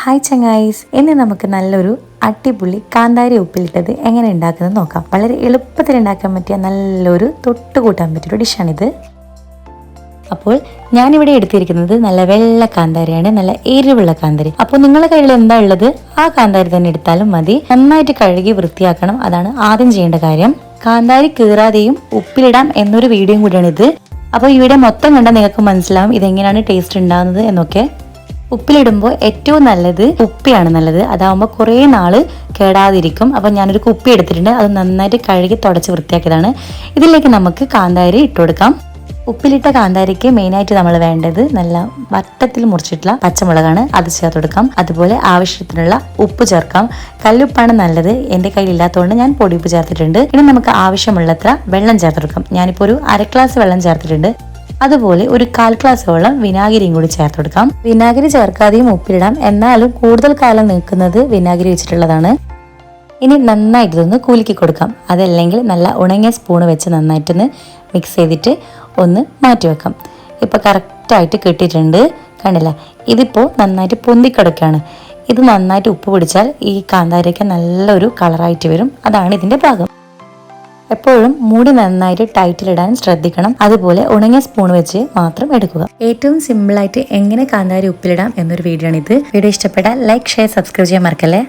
Hi ചങ്ങായിസ്, ഇന്ന് നമുക്ക് നല്ലൊരു അടിപൊളി കാന്താരി ഉപ്പിലിട്ടത് എങ്ങനെ ഉണ്ടാക്കുന്നത് നോക്കാം. വളരെ എളുപ്പത്തിൽ ഉണ്ടാക്കാൻ പറ്റിയ നല്ലൊരു തൊട്ടുകൂട്ടാൻ പറ്റിയൊരു ഡിഷാണിത്. അപ്പോൾ ഞാനിവിടെ എടുത്തിരിക്കുന്നത് നല്ല വെള്ള കാന്താരിയാണ്, നല്ല എരിവുള്ള കാന്താരി. അപ്പോൾ നിങ്ങളുടെ കയ്യിൽ എന്താ ഉള്ളത് ആ കാന്താരി തന്നെ എടുത്താലും മതി. നന്നായിട്ട് കഴുകി വൃത്തിയാക്കണം, അതാണ് ആദ്യം ചെയ്യേണ്ട കാര്യം. കാന്താരി കീറാതെയും ഉപ്പിലിടാം എന്നൊരു വീഡിയോയും കൂടിയാണിത്. അപ്പോൾ ഈ വീഡിയോ മൊത്തം കണ്ടാൽ നിങ്ങൾക്ക് മനസ്സിലാവും ഇതെങ്ങനെയാണ് ടേസ്റ്റ് ഉണ്ടാകുന്നത് എന്നൊക്കെ. ഉപ്പിലിടുമ്പോൾ ഏറ്റവും നല്ലത് കുപ്പിയാണ് നല്ലത്, അതാവുമ്പോൾ കുറേ നാൾ കേടാതിരിക്കും. അപ്പോൾ ഞാനൊരു കുപ്പി എടുത്തിട്ടുണ്ട്, അത് നന്നായിട്ട് കഴുകി തുടച്ച് വൃത്തിയാക്കിയതാണ്. ഇതിലേക്ക് നമുക്ക് കാന്താരി ഇട്ട് കൊടുക്കാം. ഉപ്പിലിട്ട കാന്താരിക്ക് മെയിനായിട്ട് നമ്മൾ വേണ്ടത് നല്ല വട്ടത്തിൽ മുറിച്ചിട്ടുള്ള പച്ചമുളകാണ്, അത് ചേർത്ത് കൊടുക്കാം. അതുപോലെ ആവശ്യത്തിനുള്ള ഉപ്പ് ചേർക്കാം. കല്ലുപ്പാണ് നല്ലത്, എൻ്റെ കയ്യിലില്ലാത്തതുകൊണ്ട് ഞാൻ പൊടിയുപ്പ് ചേർത്തിട്ടുണ്ട്. ഇനി നമുക്ക് ആവശ്യമുള്ളത്ര വെള്ളം ചേർത്ത് കൊടുക്കാം. ഞാനിപ്പോൾ ഒരു 1/2 ഗ്ലാസ് വെള്ളം ചേർത്തിട്ടുണ്ട്. അതുപോലെ ഒരു 1/4 ഗ്ലാസോളം വിനാഗിരിയും കൂടി ചേർത്ത് കൊടുക്കാം. വിനാഗിരി ചേർക്കാതെയും ഉപ്പിലിടാം, എന്നാലും കൂടുതൽ കാലം നിൽക്കുന്നത് വിനാഗിരി വെച്ചിട്ടുള്ളതാണ്. ഇനി നന്നായിട്ട് ഇതൊന്ന് കുലുക്കി കൊടുക്കാം. അതല്ലെങ്കിൽ നല്ല ഉണങ്ങിയ സ്പൂണ് വെച്ച് നന്നായിട്ടൊന്ന് മിക്സ് ചെയ്തിട്ട് ഒന്ന് മാറ്റി വെക്കാം. ഇപ്പോൾ കറക്റ്റായിട്ട് കിട്ടിയിട്ടുണ്ട്, കണ്ടില്ല? ഇതിപ്പോൾ നന്നായിട്ട് പൊന്തിക്കിടക്കുകയാണ്. ഇത് നന്നായിട്ട് ഉപ്പ് പിടിച്ചാൽ ഈ കാന്താരിയൊക്കെ നല്ലൊരു കളറായിട്ട് വരും, അതാണ് ഇതിൻ്റെ ഭാഗം. എപ്പോഴും മൂടി നന്നായിട്ട് ടൈറ്റിലിടാൻ ശ്രദ്ധിക്കണം. അതുപോലെ ഉണങ്ങിയ സ്പൂൺ വെച്ച് മാത്രം എടുക്കുക. ഏറ്റവും സിമ്പിളായിട്ട് എങ്ങനെ കാന്താരി ഉപ്പിലിടാം എന്നൊരു വീഡിയോ ആണ് ഇത്. വീഡിയോ ഇഷ്ടപ്പെട്ടാൽ ലൈക്ക്, ഷെയർ, സബ്സ്ക്രൈബ് ചെയ്യാൻ മറക്കല്ലേ.